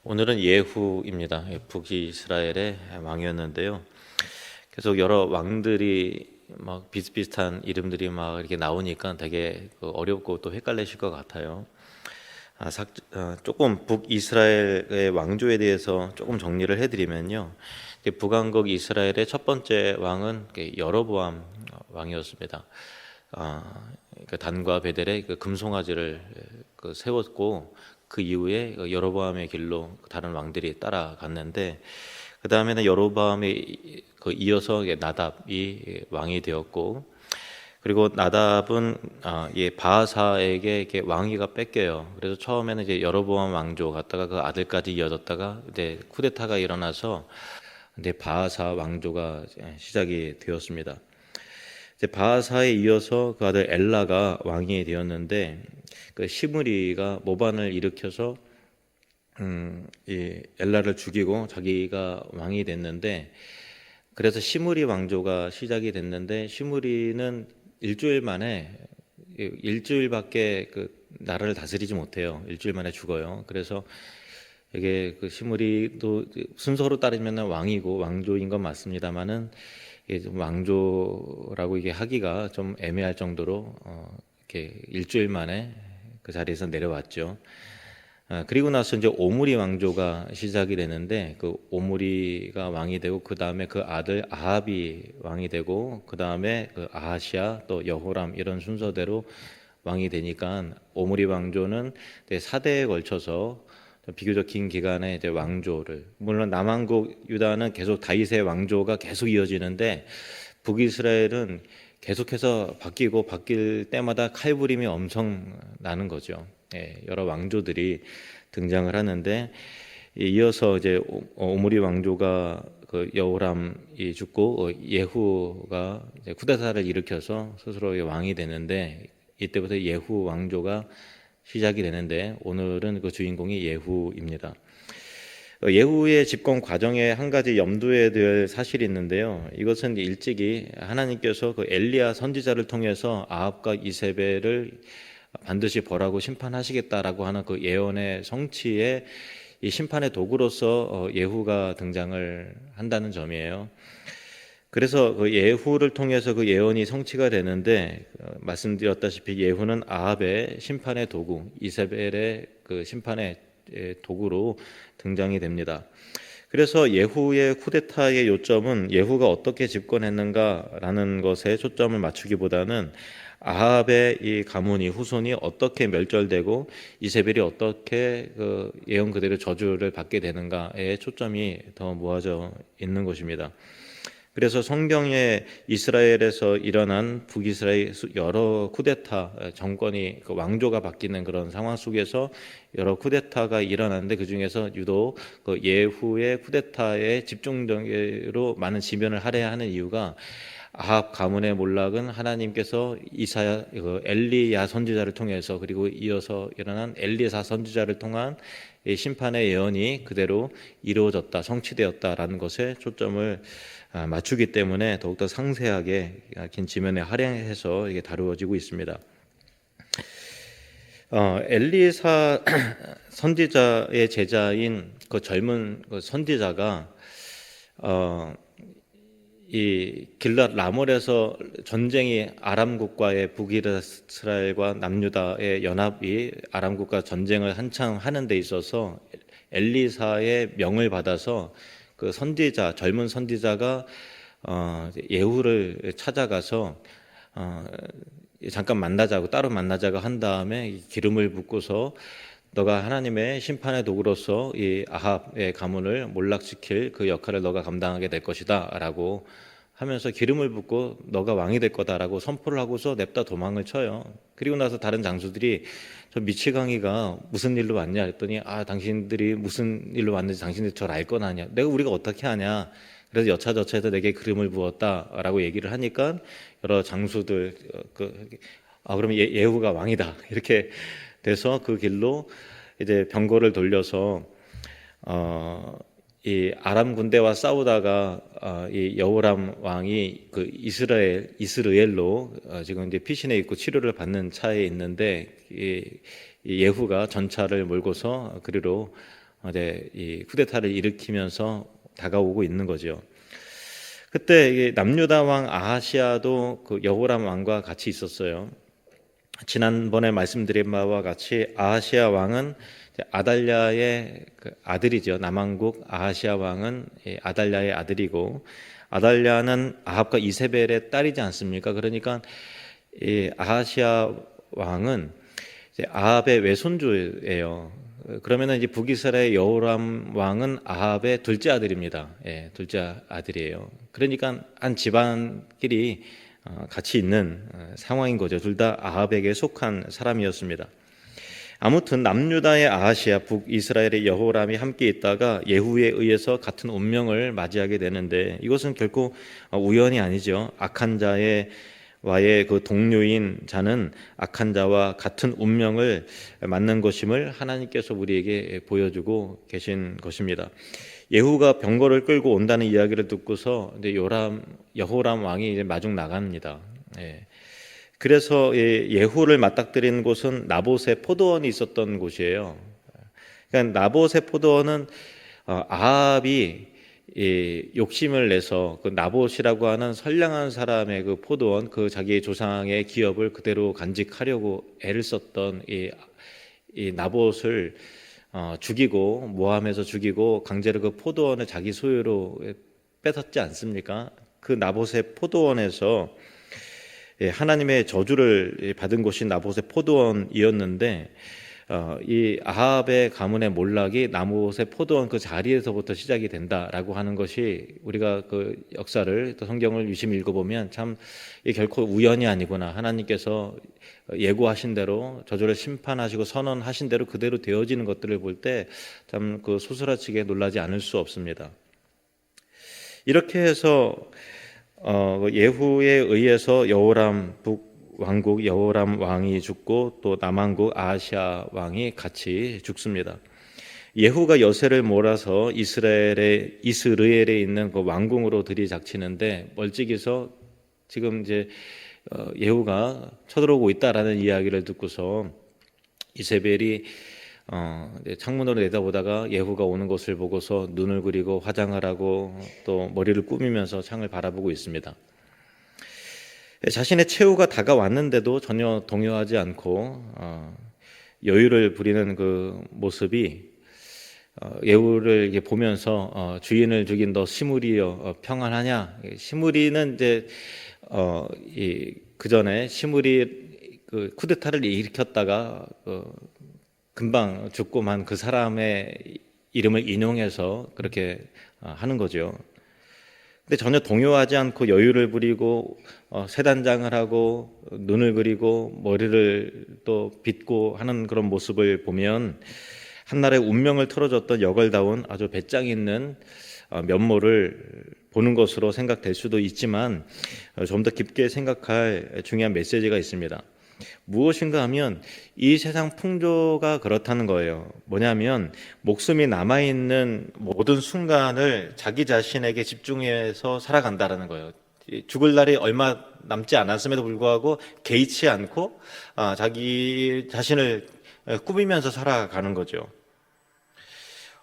오늘은 예후입니다. 북이스라엘의 왕이었는데요. 계속 여러 왕들이 막 비슷비슷한 이름들이 막 이렇게 나오니까 되게 어렵고 또 헷갈리실 것 같아요. 조금 북이스라엘의 왕조에 대해서 조금 정리를 해드리면요. 북왕국 이스라엘의 첫 번째 왕은 여로보암 왕이었습니다. 그러니까 단과 베델의 금송아지를 세웠고, 그 이후에 여로보암의 길로 다른 왕들이 따라갔는데, 그 다음에는 여로보암에 이어서 나답이 왕이 되었고, 그리고 나답은 바하사에게 이렇게 왕위가 뺏겨요. 그래서 처음에는 이제 여로보암 왕조 갔다가 그 아들까지 이어졌다가 이제 쿠데타가 일어나서 이제 바하사 왕조가 시작이 되었습니다. 이제 바하사에 이어서 그 아들 엘라가 왕이 되었는데, 그 시므리가 모반을 일으켜서 이 엘라를 죽이고 자기가 왕이 됐는데, 그래서 시므리 왕조가 시작이 됐는데, 시므리는 일주일밖에 그 나라를 다스리지 못해요. 일주일 만에 죽어요. 그래서 이게 그 시므리도 순서로 따르면 왕이고 왕조인 건 맞습니다만은, 이게 좀 왕조라고 이게 하기가 좀 애매할 정도로 이렇게 일주일 만에 그 자리에서 내려왔죠. 그리고 나서 이제 오므리 왕조가 시작이 되는데, 그 오므리가 왕이 되고, 그 다음에 그 아들 아합이 왕이 되고, 그 다음에 그 아하시아 또 여호람 이런 순서대로 왕이 되니까, 오므리 왕조는 4대에 걸쳐서 비교적 긴 기간에 이제 왕조를, 물론 남왕국 유다는 계속 다윗의 왕조가 계속 이어지는데, 북이스라엘은 계속해서 바뀔 때마다 칼부림이 엄청 나는 거죠. 여러 왕조들이 등장을 하는데, 이어서 이제 오므리 왕조가 그 여호람이 죽고 예후가 이제 쿠데타를 일으켜서 스스로 왕이 되는데, 이때부터 예후 왕조가 시작이 되는데, 오늘은 그 주인공이 예후입니다. 예후의 집권 과정에 한 가지 염두에 둘 사실이 있는데요. 이것은 일찍이 하나님께서 그 엘리야 선지자를 통해서 아합과 이세벨을 반드시 벌하고 심판하시겠다라고 하는 그 예언의 성취에 이 심판의 도구로서 예후가 등장을 한다는 점이에요. 그래서 그 예후를 통해서 그 예언이 성취가 되는데, 말씀드렸다시피 예후는 아합의 심판의 도구, 이세벨의 그 심판의 도구로 등장이 됩니다. 그래서 예후의 쿠데타의 요점은 예후가 어떻게 집권했는가라는 것에 초점을 맞추기보다는 아합의 이 가문이 후손이 어떻게 멸절되고 이세벨이 어떻게 그 예언 그대로 저주를 받게 되는가에 초점이 더 모아져 있는 것입니다. 그래서 성경에 이스라엘에서 일어난 북이스라엘 여러 쿠데타 정권이 그 왕조가 바뀌는 그런 상황 속에서 여러 쿠데타가 일어났는데, 그 중에서 유독 그 예후의 쿠데타에 집중적으로 많은 지면을 할애해야 하는 이유가, 아합 가문의 몰락은 하나님께서 엘리야 선지자를 통해서, 그리고 이어서 일어난 엘리사 선지자를 통한 심판의 예언이 그대로 이루어졌다, 성취되었다라는 것에 초점을 맞추기 때문에 더욱더 상세하게 긴 지면에 할애해서 이게 다루어지고 있습니다. 엘리사 선지자의 제자인 그 젊은 그 선지자가 이 길랏 라몰에서 전쟁이 아람국과의 북이스라엘과 남유다의 연합이 아람국과 전쟁을 한창 하는 데 있어서 엘리사의 명을 받아서 그 선지자, 젊은 선지자가 예후를 찾아가서 잠깐 만나자고, 따로 만나자고 한 다음에 기름을 붓고서, 너가 하나님의 심판의 도구로서 이 아합의 가문을 몰락시킬 그 역할을 너가 감당하게 될 것이다 라고 하면서 기름을 붓고 너가 왕이 될 거다라고 선포를 하고서 냅다 도망을 쳐요. 그리고 나서 다른 장수들이, 저 미치광이가 무슨 일로 왔냐 했더니, 당신들이 무슨 일로 왔는지 당신들이 저를 알 건 아냐, 우리가 어떻게 하냐, 그래서 여차저차해서 내게 기름을 부었다라고 얘기를 하니까 여러 장수들 그러면 예후가 왕이다 이렇게 돼서 그 길로 이제 병거를 돌려서 이 아람 군대와 싸우다가 이 여호람 왕이 그 이스라엘로 지금 이제 피신해 있고 치료를 받는 차에 있는데, 이 예후가 전차를 몰고서 그리로 이 쿠데타를 일으키면서 다가오고 있는 거죠. 그때 남유다 왕 아하시아도 그 여호람 왕과 같이 있었어요. 지난번에 말씀드린 바와 같이 아하시아 왕은 아달랴의 그 아들이죠. 남왕국 아하시아 왕은 아달랴의 아들이고, 아달랴는 아합과 이세벨의 딸이지 않습니까? 그러니까 이 아하시아 왕은 이제 아합의 외손주예요. 그러면은 이제 북이스라엘 여호람 왕은 아합의 둘째 아들입니다. 둘째 아들이에요. 그러니까 한 집안끼리 같이 있는 상황인 거죠. 둘 다 아합에게 속한 사람이었습니다. 아무튼 남유다의 아하시아, 북이스라엘의 여호람이 함께 있다가 예후에 의해서 같은 운명을 맞이하게 되는데, 이것은 결코 우연이 아니죠. 악한 자와의 그 동료인 자는 악한 자와 같은 운명을 맞는 것임을 하나님께서 우리에게 보여주고 계신 것입니다. 예후가 병거를 끌고 온다는 이야기를 듣고서 이제 여호람 왕이 이제 마중 나갑니다. 그래서 예후를 맞닥뜨린 곳은 나봇의 포도원이 있었던 곳이에요. 그러니까 나봇의 포도원은 아합이 욕심을 내서 그 나봇이라고 하는 선량한 사람의 그 포도원, 그 자기의 조상의 기업을 그대로 간직하려고 애를 썼던 이 나봇을 죽이고, 모함해서 죽이고 강제로 그 포도원을 자기 소유로 뺏었지 않습니까? 그 나봇의 포도원에서 하나님의 저주를 받은 곳이 나봇의 포도원이었는데, 이 아합의 가문의 몰락이 나봇의 포도원 그 자리에서부터 시작이 된다라고 하는 것이, 우리가 그 역사를 또 성경을 유심히 읽어보면 참 결코 우연이 아니구나, 하나님께서 예고하신 대로 저주를 심판하시고 선언하신 대로 그대로 되어지는 것들을 볼 때 참 그 소스라치게 놀라지 않을 수 없습니다. 이렇게 해서 예후에 의해서 여호람 북왕국 여호람 왕이 죽고, 또 남왕국 아하시아 왕이 같이 죽습니다. 예후가 여세를 몰아서 이스라엘에 있는 그 왕궁으로 들이닥치는데, 멀찍이서 지금 이제 예후가 쳐들어오고 있다라는 이야기를 듣고서 이세벨이 창문으로 내다보다가 예후가 오는 것을 보고서 눈을 그리고 화장을 하고 또 머리를 꾸미면서 창을 바라보고 있습니다. 자신의 최후가 다가왔는데도 전혀 동요하지 않고 여유를 부리는 그 모습이, 예후를 보면서 주인을 죽인 너 시므리여 평안하냐? 시므리는 이제 그 전에 시므리 그 쿠데타를 일으켰다가 금방 죽고 만 그 사람의 이름을 인용해서 그렇게 하는 거죠. 근데 전혀 동요하지 않고 여유를 부리고 세단장을 하고 눈을 그리고 머리를 또 빗고 하는 그런 모습을 보면 한날의 운명을 틀어줬던 여걸다운 아주 배짱 있는 면모를 보는 것으로 생각될 수도 있지만, 좀 더 깊게 생각할 중요한 메시지가 있습니다. 무엇인가 하면 이 세상 풍조가 그렇다는 거예요. 뭐냐면 목숨이 남아있는 모든 순간을 자기 자신에게 집중해서 살아간다라는 거예요. 죽을 날이 얼마 남지 않았음에도 불구하고 개의치 않고 자기 자신을 꾸미면서 살아가는 거죠.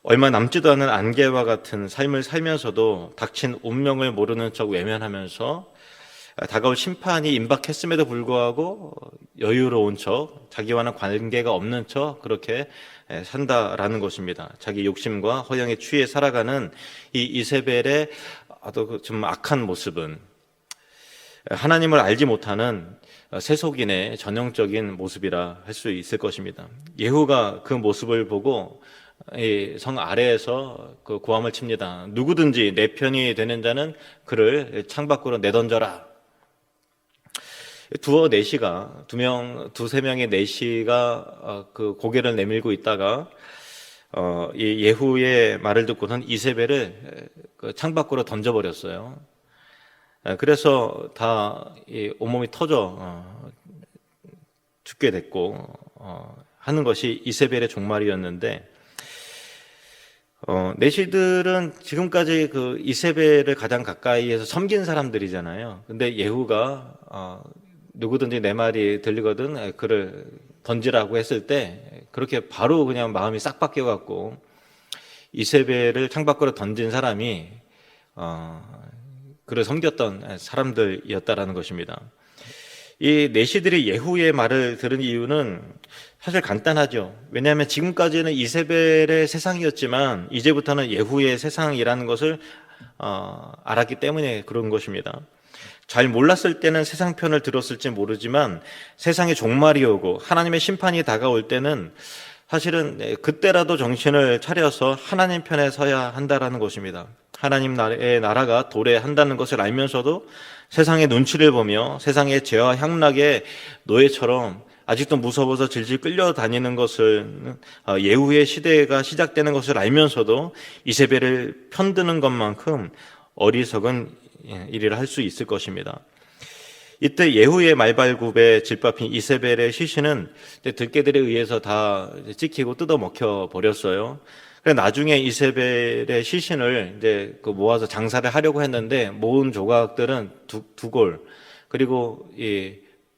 얼마 남지도 않은 안개와 같은 삶을 살면서도 닥친 운명을 모르는 척 외면하면서 다가올 심판이 임박했음에도 불구하고 여유로운 척, 자기와는 관계가 없는 척 그렇게 산다라는 것입니다. 자기 욕심과 허영에 취해 살아가는 이 이세벨의 아주 좀 악한 모습은 하나님을 알지 못하는 세속인의 전형적인 모습이라 할 수 있을 것입니다. 예후가 그 모습을 보고 이 성 아래에서 그 고함을 칩니다. 누구든지 내 편이 되는 자는 그를 창밖으로 내던져라. 두세 명의 내시가 그 고개를 내밀고 있다가 이 예후의 말을 듣고는 이세벨을 그 창밖으로 던져버렸어요. 그래서 다 온몸이 터져 죽게 됐고 하는 것이 이세벨의 종말이었는데, 내시들은 지금까지 그 이세벨을 가장 가까이에서 섬긴 사람들이잖아요. 근데 예후가 누구든지 내 말이 들리거든 그를 던지라고 했을 때 그렇게 바로 그냥 마음이 싹 바뀌어갖고 이세벨을 창밖으로 던진 사람이 그를 섬겼던 사람들이었다라는 것입니다. 이 내시들이 예후의 말을 들은 이유는 사실 간단하죠. 왜냐하면 지금까지는 이세벨의 세상이었지만 이제부터는 예후의 세상이라는 것을 알았기 때문에 그런 것입니다. 잘 몰랐을 때는 세상 편을 들었을지 모르지만 세상의 종말이 오고 하나님의 심판이 다가올 때는 사실은 그때라도 정신을 차려서 하나님 편에 서야 한다라는 것입니다. 하나님의 나라가 도래한다는 것을 알면서도 세상의 눈치를 보며 세상의 죄와 향락의 노예처럼 아직도 무서워서 질질 끌려다니는 것을 예후의 시대가 시작되는 것을 알면서도 이세벨을 편드는 것만큼 어리석은 일을 할 수 있을 것입니다. 이때 예후의 말발굽에 질밥힌 이세벨의 시신은 들깨들에 의해서 다 찍히고 뜯어먹혀 버렸어요. 그래서 나중에 이세벨의 시신을 이제 모아서 장사를 하려고 했는데 모은 조각들은 두 골, 그리고 이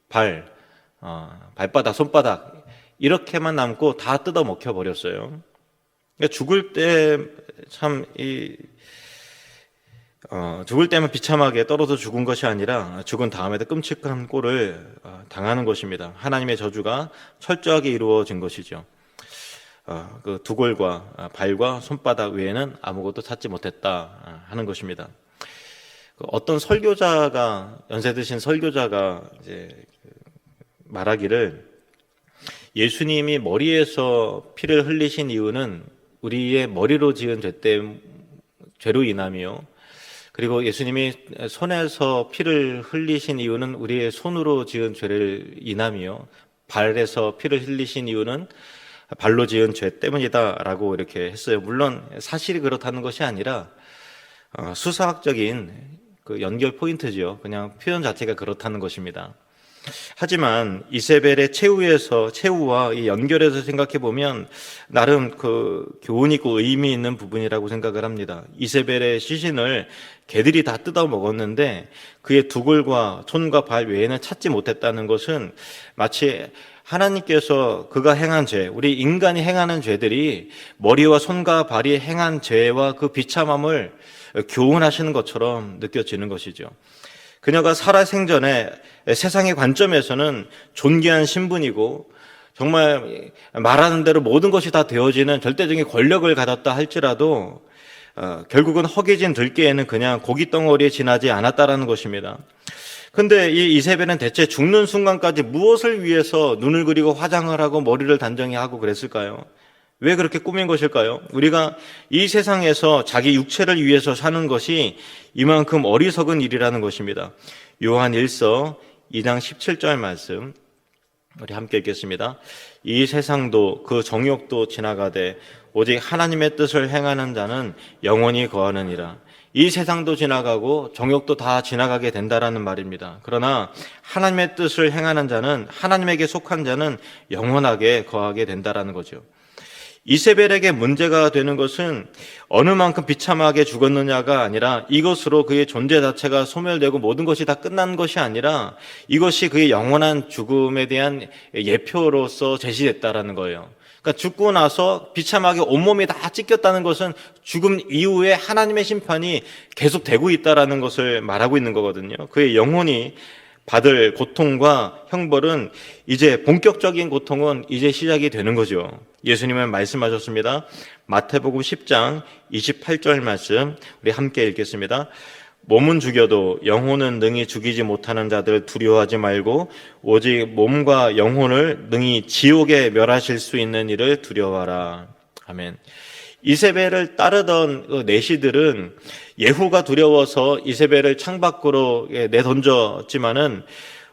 발바닥, 손바닥 이렇게만 남고 다 뜯어먹혀 버렸어요. 그러니까 죽을 때 죽을 때만 비참하게 떨어져 죽은 것이 아니라 죽은 다음에도 끔찍한 꼴을 당하는 것입니다. 하나님의 저주가 철저하게 이루어진 것이죠. 그 두 골과 발과 손바닥 외에는 아무것도 찾지 못했다 하는 것입니다. 어떤 설교자가, 연세 드신 설교자가 이제 말하기를, 예수님이 머리에서 피를 흘리신 이유는 우리의 머리로 지은 죄로 인함이요, 그리고 예수님이 손에서 피를 흘리신 이유는 우리의 손으로 지은 죄를 인함이요, 발에서 피를 흘리신 이유는 발로 지은 죄 때문이다라고 이렇게 했어요. 물론 사실이 그렇다는 것이 아니라 수사학적인 그 연결 포인트죠. 그냥 표현 자체가 그렇다는 것입니다. 하지만 이세벨의 최후와 이 연결해서 생각해 보면 나름 그 교훈 있고 의미 있는 부분이라고 생각을 합니다. 이세벨의 시신을 개들이 다 뜯어 먹었는데 그의 두 골과 손과 발 외에는 찾지 못했다는 것은 마치 하나님께서 그가 행한 죄, 우리 인간이 행하는 죄들이 머리와 손과 발이 행한 죄와 그 비참함을 교훈하시는 것처럼 느껴지는 것이죠. 그녀가 살아생전에 세상의 관점에서는 존귀한 신분이고 정말 말하는 대로 모든 것이 다 되어지는 절대적인 권력을 가졌다 할지라도 결국은 허기진 들깨에는 그냥 고깃덩어리에 지나지 않았다라는 것입니다. 근데 이 이세벨은 대체 죽는 순간까지 무엇을 위해서 눈을 그리고 화장을 하고 머리를 단정히 하고 그랬을까요? 왜 그렇게 꾸민 것일까요? 우리가 이 세상에서 자기 육체를 위해서 사는 것이 이만큼 어리석은 일이라는 것입니다. 요한 1서 2장 17절 말씀 우리 함께 읽겠습니다. 이 세상도 그 정욕도 지나가되 오직 하나님의 뜻을 행하는 자는 영원히 거하느니라. 이 세상도 지나가고 정욕도 다 지나가게 된다라는 말입니다. 그러나 하나님의 뜻을 행하는 자는, 하나님에게 속한 자는 영원하게 거하게 된다라는 거죠. 이세벨에게 문제가 되는 것은 어느 만큼 비참하게 죽었느냐가 아니라 이것으로 그의 존재 자체가 소멸되고 모든 것이 다 끝난 것이 아니라 이것이 그의 영원한 죽음에 대한 예표로서 제시됐다라는 거예요. 그러니까 죽고 나서 비참하게 온몸이 다 찢겼다는 것은 죽음 이후에 하나님의 심판이 계속되고 있다라는 것을 말하고 있는 거거든요. 그의 영혼이 받을 고통과 형벌은 이제 본격적인 고통은 이제 시작이 되는 거죠. 예수님은 말씀하셨습니다. 마태복음 10장 28절 말씀 우리 함께 읽겠습니다. 몸은 죽여도 영혼은 능히 죽이지 못하는 자들 두려워하지 말고 오직 몸과 영혼을 능히 지옥에 멸하실 수 있는 이를 두려워하라. 아멘. 이세벨을 따르던 내시들은 예후가 두려워서 이세벨을 창밖으로 내던졌지만은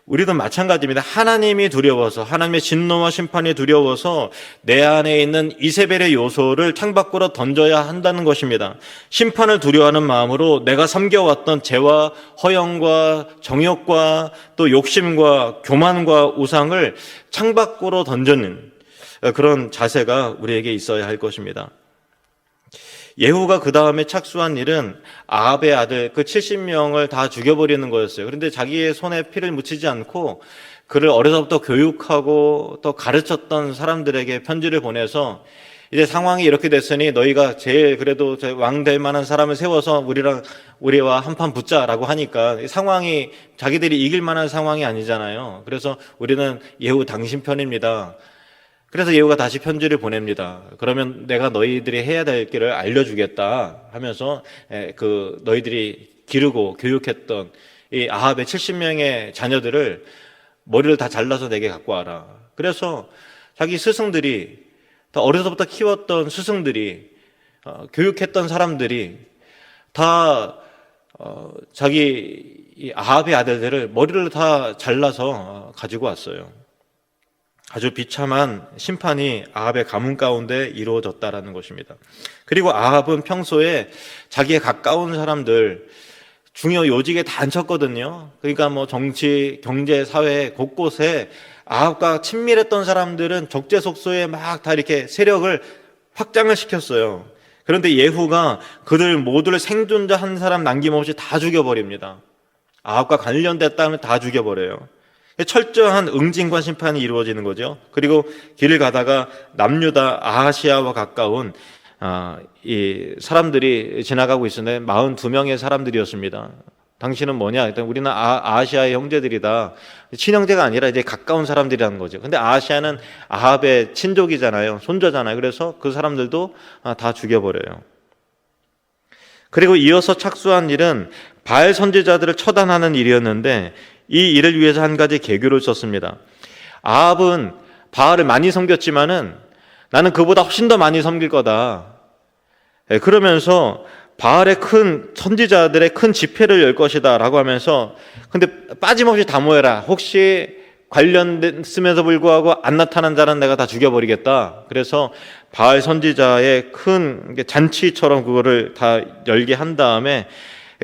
우리도 마찬가지입니다. 하나님이 두려워서, 하나님의 진노와 심판이 두려워서 내 안에 있는 이세벨의 요소를 창밖으로 던져야 한다는 것입니다. 심판을 두려워하는 마음으로 내가 섬겨왔던 죄와 허영과 정욕과 또 욕심과 교만과 우상을 창밖으로 던지는 그런 자세가 우리에게 있어야 할 것입니다. 예후가 그 다음에 착수한 일은 아합의 아들 그 70명을 다 죽여버리는 거였어요. 그런데 자기의 손에 피를 묻히지 않고 그를 어려서부터 교육하고 또 가르쳤던 사람들에게 편지를 보내서 이제 상황이 이렇게 됐으니 너희가 제일 그래도 왕 될 만한 사람을 세워서 우리와 한판 붙자라고 하니까 상황이 자기들이 이길 만한 상황이 아니잖아요. 그래서 우리는 예후 당신 편입니다. 그래서 예후가 다시 편지를 보냅니다. 그러면 내가 너희들이 해야 될 길을 알려주겠다 하면서 그 너희들이 기르고 교육했던 이 아합의 70명의 자녀들을 머리를 다 잘라서 내게 갖고 와라. 그래서 자기 스승들이, 다 어려서부터 키웠던 스승들이, 교육했던 사람들이 다 자기 이 아합의 아들들을 머리를 다 잘라서 가지고 왔어요. 아주 비참한 심판이 아합의 가문 가운데 이루어졌다라는 것입니다. 그리고 아합은 평소에 자기의 가까운 사람들, 중요 요직에 다 앉혔거든요. 그러니까 뭐 정치, 경제, 사회 곳곳에 아합과 친밀했던 사람들은 적재적소에 막 다 이렇게 세력을 확장을 시켰어요. 그런데 예후가 그들 모두를 생존자 한 사람 남김없이 다 죽여버립니다. 아합과 관련됐다면 다 죽여버려요. 철저한 응징과 심판이 이루어지는 거죠. 그리고 길을 가다가 남유다 아하시아와 가까운 이 사람들이 지나가고 있었는데 42명의 사람들이었습니다. 당신은 뭐냐? 일단 우리는 아하시아의 형제들이다. 친형제가 아니라 이제 가까운 사람들이라는 거죠. 근데 아하시아는 아합의 친족이잖아요. 손자잖아요. 그래서 그 사람들도 다 죽여버려요. 그리고 이어서 착수한 일은 바알 선지자들을 처단하는 일이었는데 이 일을 위해서 한 가지 계교를 썼습니다. 아합은 바알을 많이 섬겼지만은 나는 그보다 훨씬 더 많이 섬길 거다. 그러면서 바알의 큰 선지자들의 큰 집회를 열 것이다 라고 하면서, 근데 빠짐없이 다 모여라. 혹시 관련됐음에도 불구하고 안 나타난 자는 내가 다 죽여버리겠다. 그래서 바알 선지자의 큰 잔치처럼 그거를 다 열게 한 다음에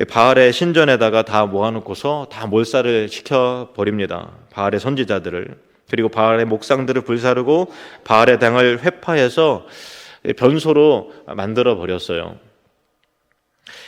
바알의 신전에다가 다 모아놓고서 다 몰살을 시켜버립니다. 바알의 선지자들을. 그리고 바알의 목상들을 불사르고 바알의 당을 회파해서 변소로 만들어 버렸어요.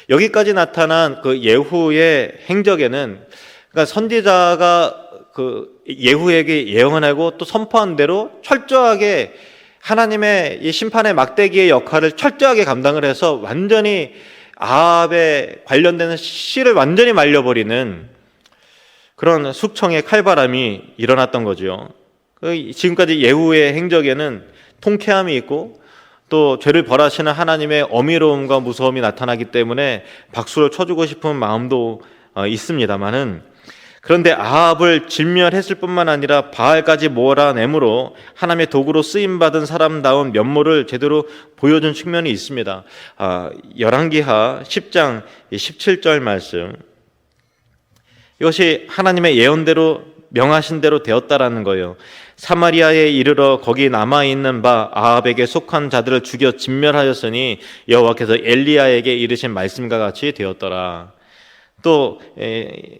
여기까지 나타난 그 예후의 행적에는, 그러니까 선지자가 그 예후에게 예언하고 또 선포한 대로 철저하게 하나님의 이 심판의 막대기의 역할을 철저하게 감당을 해서 완전히 아합에 관련되는 씨를 완전히 말려버리는 그런 숙청의 칼바람이 일어났던 거죠. 지금까지 예후의 행적에는 통쾌함이 있고 또 죄를 벌하시는 하나님의 어미로움과 무서움이 나타나기 때문에 박수를 쳐주고 싶은 마음도 있습니다만은, 그런데 아합을 진멸했을 뿐만 아니라 바알까지 몰아내므로 하나님의 도구로 쓰임받은 사람다운 면모를 제대로 보여준 측면이 있습니다. 열왕기하 10장 17절 말씀, 이것이 하나님의 예언대로 명하신 대로 되었다라는 거예요. 사마리아에 이르러 거기 남아있는 바 아합에게 속한 자들을 죽여 진멸하였으니 여호와께서 엘리야에게 이르신 말씀과 같이 되었더라. 또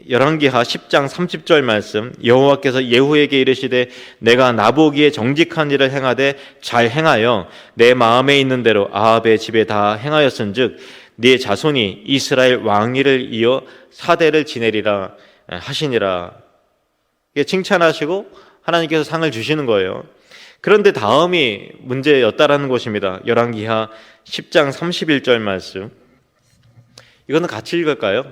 열왕기하 10장 30절 말씀, 여호와께서 예후에게 이르시되 내가 나보기에 정직한 일을 행하되 잘 행하여 내 마음에 있는 대로 아합의 집에 다 행하였은즉 네 자손이 이스라엘 왕위를 이어 4대를 지내리라 하시니라. 이게 칭찬하시고 하나님께서 상을 주시는 거예요. 그런데 다음이 문제였다라는 것입니다. 열왕기하 10장 31절 말씀, 이거는 같이 읽을까요?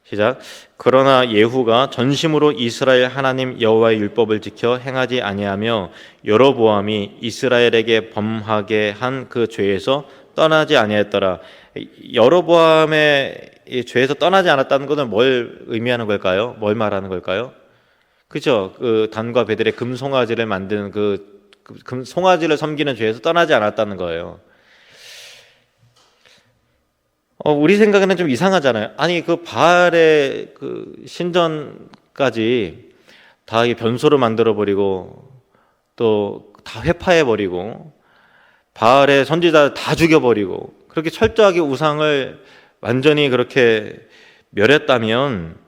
시작. 그러나 예후가 전심으로 이스라엘 하나님 여호와의 율법을 지켜 행하지 아니하며 여로보암이 이스라엘에게 범하게 한 그 죄에서 떠나지 아니하였더라. 여로보암의 이 죄에서 떠나지 않았다는 것은 뭘 의미하는 걸까요? 뭘 말하는 걸까요? 그죠? 그 단과 베델의 금송아지를 만드는 그 송아지를 섬기는 죄에서 떠나지 않았다는 거예요. 우리 생각에는 좀 이상하잖아요. 아니 그 바알의 그 신전까지 다 변소로 만들어 버리고 또 다 회파해 버리고 바알의 선지자 다 죽여 버리고 그렇게 철저하게 우상을 완전히 그렇게 멸했다면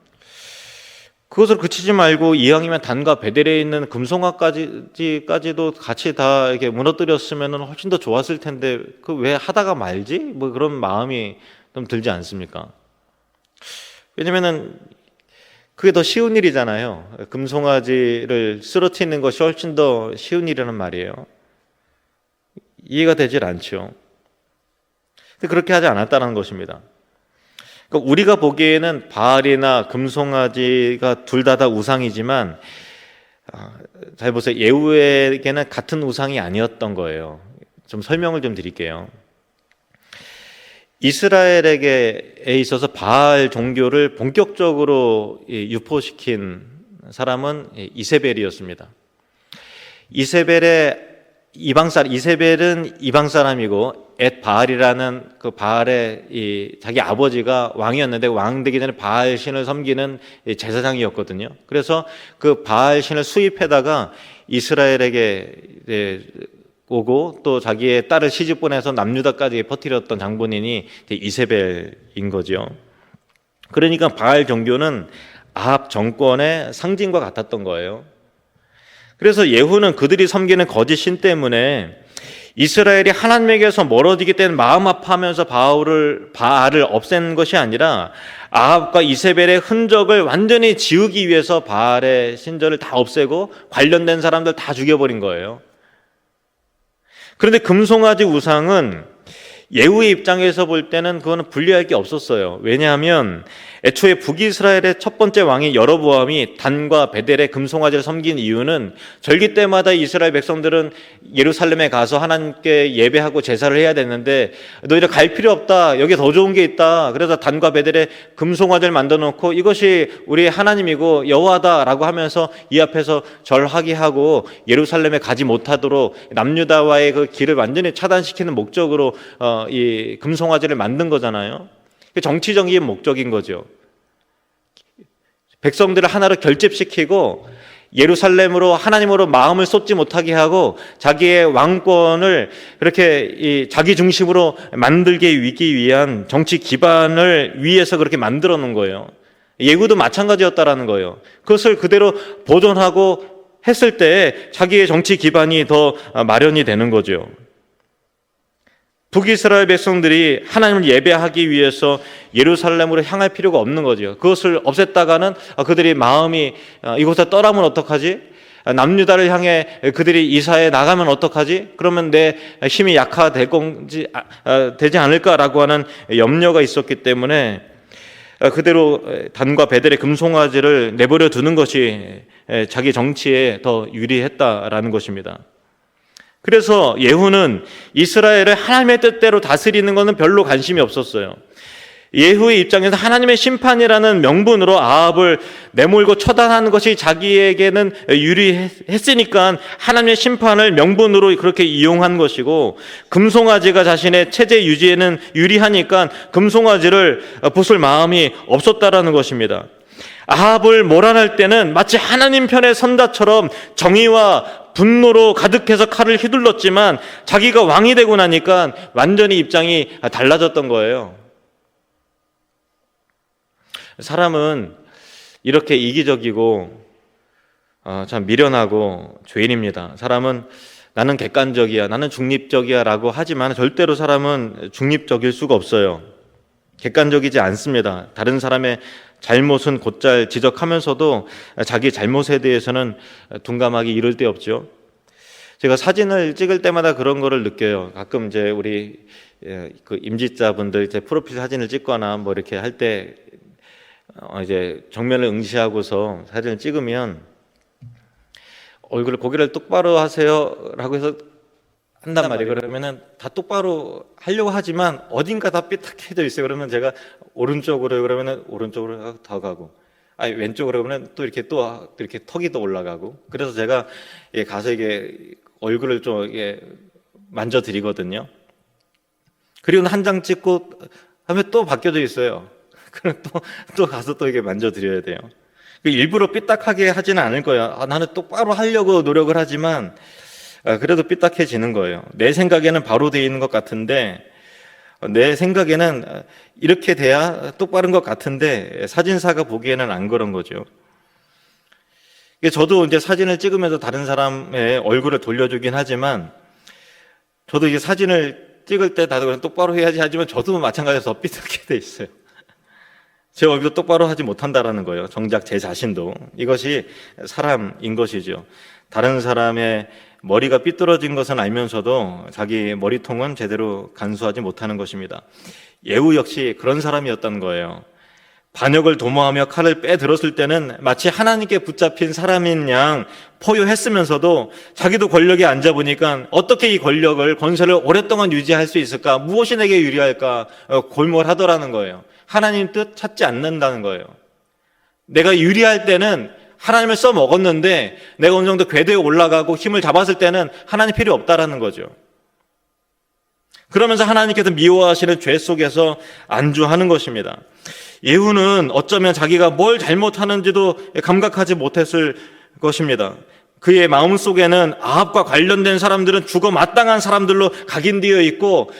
그것을 그치지 말고 이왕이면 단과 베델에 있는 금송아까지도 같이 다 이렇게 무너뜨렸으면 훨씬 더 좋았을 텐데 그 왜 하다가 말지? 뭐 그런 마음이 좀 들지 않습니까? 왜냐면은 그게 더 쉬운 일이잖아요. 금송아지를 쓰러뜨리는 것이 훨씬 더 쉬운 일이라는 말이에요. 이해가 되질 않죠. 그렇게 하지 않았다는 것입니다. 그러니까 우리가 보기에는 바알이나 금송아지가 둘 다 우상이지만 잘 보세요. 예후에게는 같은 우상이 아니었던 거예요. 좀 설명을 좀 드릴게요. 이스라엘에게 있어서 바알 종교를 본격적으로 유포시킨 사람은 이세벨이었습니다. 이세벨은 이방 사람이고 엣 바알이라는 그 바알의 자기 아버지가 왕이었는데 왕 되기 전에 바알 신을 섬기는 제사장이었거든요. 그래서 그 바알 신을 수입해다가 이스라엘에게 오고 또 자기의 딸을 시집 보내서 남유다까지 퍼뜨렸던 장본인이 이세벨인 거죠. 그러니까 바알 종교는 아합 정권의 상징과 같았던 거예요. 그래서 예후는 그들이 섬기는 거짓 신 때문에 이스라엘이 하나님에게서 멀어지기 때문에 마음 아파하면서 바알을 없앤 것이 아니라 아합과 이세벨의 흔적을 완전히 지우기 위해서 바알의 신전을 다 없애고 관련된 사람들 다 죽여버린 거예요. 그런데 금송아지 우상은 예후의 입장에서 볼 때는 그거는 분리할 게 없었어요. 왜냐하면 애초에 북이스라엘의 첫 번째 왕이 여로보암이 단과 베델의 금송아지를 섬긴 이유는 절기 때마다 이스라엘 백성들은 예루살렘에 가서 하나님께 예배하고 제사를 해야 되는데 너희들 갈 필요 없다. 여기 더 좋은 게 있다. 그래서 단과 베델의 금송아지를 만들어 놓고 이것이 우리의 하나님이고 여호와다라고 하면서 이 앞에서 절하게 하고 예루살렘에 가지 못하도록 남유다와의 그 길을 완전히 차단시키는 목적으로 이 금송아지를 만든 거잖아요. 정치적인 목적인 거죠. 백성들을 하나로 결집시키고 예루살렘으로 하나님으로 마음을 쏟지 못하게 하고 자기의 왕권을 그렇게 자기 중심으로 만들기 위한 정치 기반을 위해서 그렇게 만들어 놓은 거예요. 예후도 마찬가지였다라는 거예요. 그것을 그대로 보존하고 했을 때 자기의 정치 기반이 더 마련이 되는 거죠. 북이스라엘 백성들이 하나님을 예배하기 위해서 예루살렘으로 향할 필요가 없는 거죠. 그것을 없앴다가는 그들이 마음이 이곳에 떠나면 어떡하지? 남유다를 향해 그들이 이사해 나가면 어떡하지? 그러면 내 힘이 약화될 건지 되지 않을까라고 하는 염려가 있었기 때문에 그대로 단과 베델의 금송아지를 내버려 두는 것이 자기 정치에 더 유리했다라는 것입니다. 그래서 예후는 이스라엘을 하나님의 뜻대로 다스리는 것은 별로 관심이 없었어요. 예후의 입장에서 하나님의 심판이라는 명분으로 아합을 내몰고 처단하는 것이 자기에게는 유리했으니까 하나님의 심판을 명분으로 그렇게 이용한 것이고, 금송아지가 자신의 체제 유지에는 유리하니까 금송아지를 부술 마음이 없었다라는 것입니다. 아합을 몰아낼 때는 마치 하나님 편에 선다처럼 정의와 분노로 가득해서 칼을 휘둘렀지만 자기가 왕이 되고 나니까 완전히 입장이 달라졌던 거예요. 사람은 이렇게 이기적이고 참 미련하고 죄인입니다. 사람은 나는 객관적이야, 나는 중립적이야 라고 하지만 절대로 사람은 중립적일 수가 없어요. 객관적이지 않습니다. 다른 사람의 잘못은 곧잘 지적하면서도 자기 잘못에 대해서는 둔감하기 이를 데 없죠. 제가 사진을 찍을 때마다 그런 거를 느껴요. 가끔 이제 우리 그 임직자분들 이제 프로필 사진을 찍거나 뭐 이렇게 할 때 이제 정면을 응시하고서 사진을 찍으면 얼굴을 고개를 똑바로 하세요라고 해서 한단 말이에요. 그러면은 다 똑바로 하려고 하지만 어딘가 다 삐딱해져 있어요. 그러면 제가 오른쪽으로 그러면은 오른쪽으로 더 가고, 아니 왼쪽으로 그러면 또 이렇게 턱이 또 올라가고. 그래서 제가 가서 이게 얼굴을 좀 이게 만져드리거든요. 그리고 한 장 찍고 하면 또 바뀌어져 있어요. 그럼 또 가서 또 이게 만져드려야 돼요. 일부러 삐딱하게 하지는 않을 거예요. 나는 똑바로 하려고 노력을 하지만 그래도 삐딱해지는 거예요. 내 생각에는 바로 되어 있는 것 같은데, 내 생각에는 이렇게 돼야 똑바른 것 같은데 사진사가 보기에는 안 그런 거죠. 저도 이제 사진을 찍으면서 다른 사람의 얼굴을 돌려주긴 하지만, 저도 이게 사진을 찍을 때 다들 똑바로 해야지 하지만 저도 마찬가지로 더 삐딱하게 돼 있어요. 제 얼굴도 똑바로 하지 못한다라는 거예요. 정작 제 자신도. 이것이 사람인 것이죠. 다른 사람의 머리가 삐뚤어진 것은 알면서도 자기 머리통은 제대로 간수하지 못하는 것입니다. 예후 역시 그런 사람이었던 거예요. 반역을 도모하며 칼을 빼들었을 때는 마치 하나님께 붙잡힌 사람인 양 포효했으면서도 자기도 권력에 앉아보니까 어떻게 이 권력을, 권세를 오랫동안 유지할 수 있을까? 무엇이 내게 유리할까? 골몰하더라는 거예요. 하나님 뜻 찾지 않는다는 거예요. 내가 유리할 때는 하나님을 써먹었는데 내가 어느 정도 궤도에 올라가고 힘을 잡았을 때는 하나님 필요 없다라는 거죠. 그러면서 하나님께서 미워하시는 죄 속에서 안주하는 것입니다. 예후는 어쩌면 자기가 뭘 잘못하는지도 감각하지 못했을 것입니다. 그의 마음속에는 아합과 관련된 사람들은 죽어 마땅한 사람들로 각인되어 있고,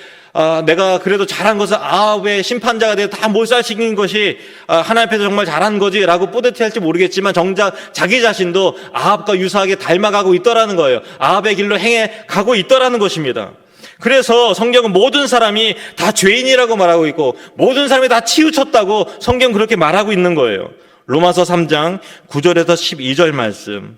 내가 그래도 잘한 것은 아합의 심판자가 되어 다 몰살시킨 것이 하나님 앞에서 정말 잘한 거지라고 뿌듯해할지 모르겠지만 정작 자기 자신도 아합과 유사하게 닮아가고 있더라는 거예요. 아합의 길로 행해 가고 있더라는 것입니다. 그래서 성경은 모든 사람이 다 죄인이라고 말하고 있고 모든 사람이 다 치우쳤다고 성경 그렇게 말하고 있는 거예요. 로마서 3장 9절에서 12절 말씀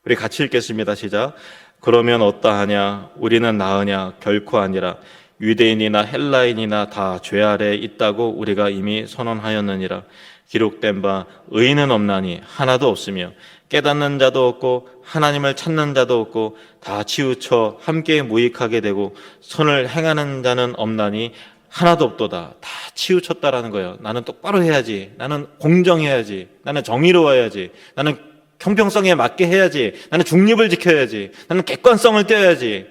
우리 같이 읽겠습니다. 시작. 그러면 어떠하냐? 우리는 나으냐? 결코 아니라 유대인이나 헬라인이나 다 죄 아래에 있다고 우리가 이미 선언하였느니라. 기록된 바 의인은 없나니 하나도 없으며 깨닫는 자도 없고 하나님을 찾는 자도 없고 다 치우쳐 함께 무익하게 되고 선을 행하는 자는 없나니 하나도 없도다. 다 치우쳤다라는 거예요. 나는 똑바로 해야지. 나는 공정해야지. 나는 정의로워야지. 나는 형평성에 맞게 해야지. 나는 중립을 지켜야지. 나는 객관성을 떼어야지.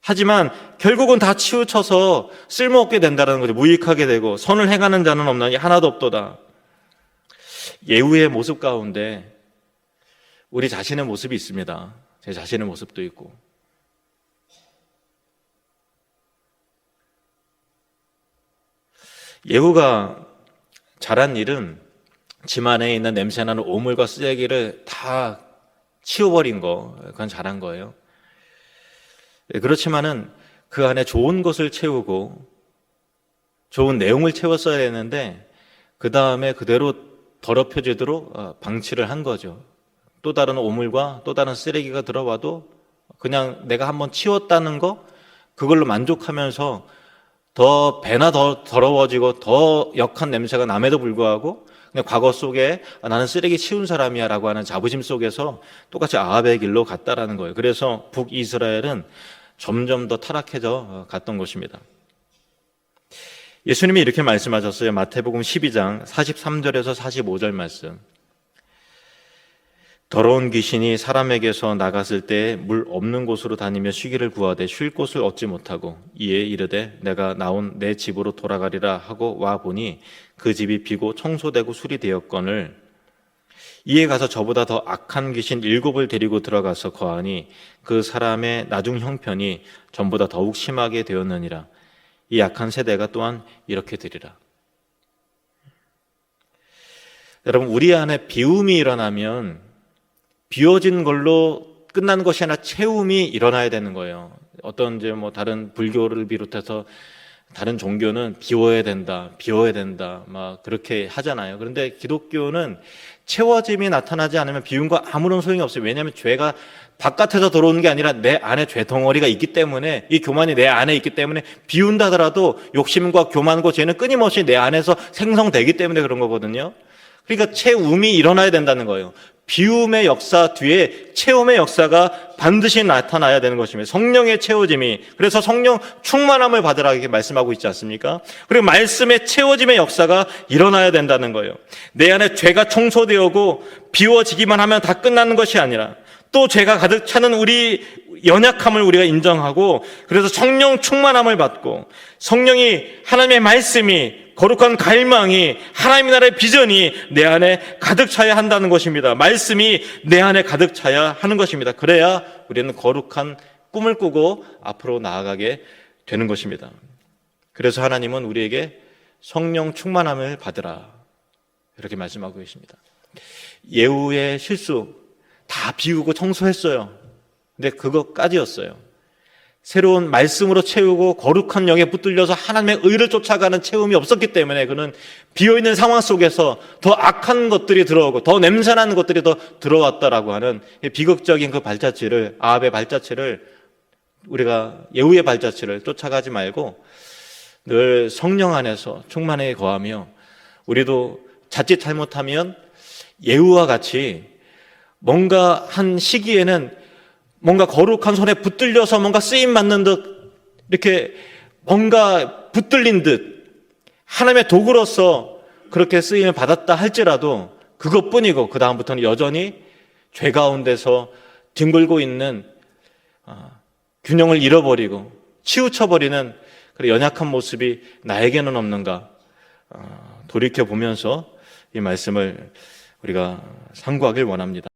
하지만 결국은 다 치우쳐서 쓸모없게 된다는 거죠. 무익하게 되고 선을 행하는 자는 없나니 하나도 없도다. 예후의 모습 가운데 우리 자신의 모습이 있습니다. 제 자신의 모습도 있고. 예후가 잘한 일은 집 안에 있는 냄새나는 오물과 쓰레기를 다 치워버린 거, 그건 잘한 거예요. 그렇지만은 그 안에 좋은 것을 채우고 좋은 내용을 채웠어야 했는데 그 다음에 그대로 더럽혀지도록 방치를 한 거죠. 또 다른 오물과 또 다른 쓰레기가 들어와도 그냥 내가 한번 치웠다는 거 그걸로 만족하면서 더 배나 더 더러워지고 더 역한 냄새가 남에도 불구하고 그냥 과거 속에 나는 쓰레기 치운 사람이야 라고 하는 자부심 속에서 똑같이 아합의 길로 갔다라는 거예요. 그래서 북이스라엘은 점점 더 타락해져 갔던 것입니다. 예수님이 이렇게 말씀하셨어요. 마태복음 12장 43절에서 45절 말씀. 더러운 귀신이 사람에게서 나갔을 때 물 없는 곳으로 다니며 쉬기를 구하되 쉴 곳을 얻지 못하고 이에 이르되 내가 나온 내 집으로 돌아가리라 하고 와 보니 그 집이 비고 청소되고 수리되었거늘 이에 가서 저보다 더 악한 귀신 7을 데리고 들어가서 거하니 그 사람의 나중 형편이 전보다 더욱 심하게 되었느니라. 이 악한 세대가 또한 이렇게 되리라. 여러분, 우리 안에 비움이 일어나면 비워진 걸로 끝나는 것이 아니라 채움이 일어나야 되는 거예요. 어떤 이제 다른 불교를 비롯해서 다른 종교는 비워야 된다, 막 그렇게 하잖아요. 그런데 기독교는 채워짐이 나타나지 않으면 비운 거 아무런 소용이 없어요. 왜냐하면 죄가 바깥에서 들어오는 게 아니라 내 안에 죄 덩어리가 있기 때문에 이 교만이 내 안에 있기 때문에 비운다 하더라도 욕심과 교만과 죄는 끊임없이 내 안에서 생성되기 때문에 그런 거거든요. 그러니까 채움이 일어나야 된다는 거예요. 비움의 역사 뒤에 채움의 역사가 반드시 나타나야 되는 것입니다. 성령의 채워짐이. 그래서 성령 충만함을 받으라 이렇게 말씀하고 있지 않습니까? 그리고 말씀의 채워짐의 역사가 일어나야 된다는 거예요. 내 안에 죄가 청소되고 비워지기만 하면 다 끝나는 것이 아니라 또 죄가 가득 차는 우리 연약함을 우리가 인정하고 그래서 성령 충만함을 받고 성령이 하나님의 말씀이 거룩한 갈망이 하나님의 나라의 비전이 내 안에 가득 차야 한다는 것입니다. 말씀이 내 안에 가득 차야 하는 것입니다. 그래야 우리는 거룩한 꿈을 꾸고 앞으로 나아가게 되는 것입니다. 그래서 하나님은 우리에게 성령 충만함을 받으라 이렇게 말씀하고 계십니다. 예후의 실수 다 비우고 청소했어요. 근데 그것까지였어요. 새로운 말씀으로 채우고 거룩한 영에 붙들려서 하나님의 의를 쫓아가는 체험이 없었기 때문에 그는 비어있는 상황 속에서 더 악한 것들이 들어오고 더 냄새나는 것들이 더 들어왔다라고 하는 비극적인 그 발자취를, 아합의 발자취를, 우리가 예후의 발자취를 쫓아가지 말고 늘 성령 안에서 충만하게 거하며, 우리도 자칫 잘못하면 예후와 같이 뭔가 한 시기에는 뭔가 거룩한 손에 붙들려서 뭔가 쓰임 받는 듯, 이렇게 뭔가 붙들린 듯 하나님의 도구로서 그렇게 쓰임을 받았다 할지라도 그것뿐이고 그 다음부터는 여전히 죄 가운데서 뒹굴고 있는, 균형을 잃어버리고 치우쳐버리는 그런 연약한 모습이 나에게는 없는가 돌이켜보면서 이 말씀을 우리가 상고하길 원합니다.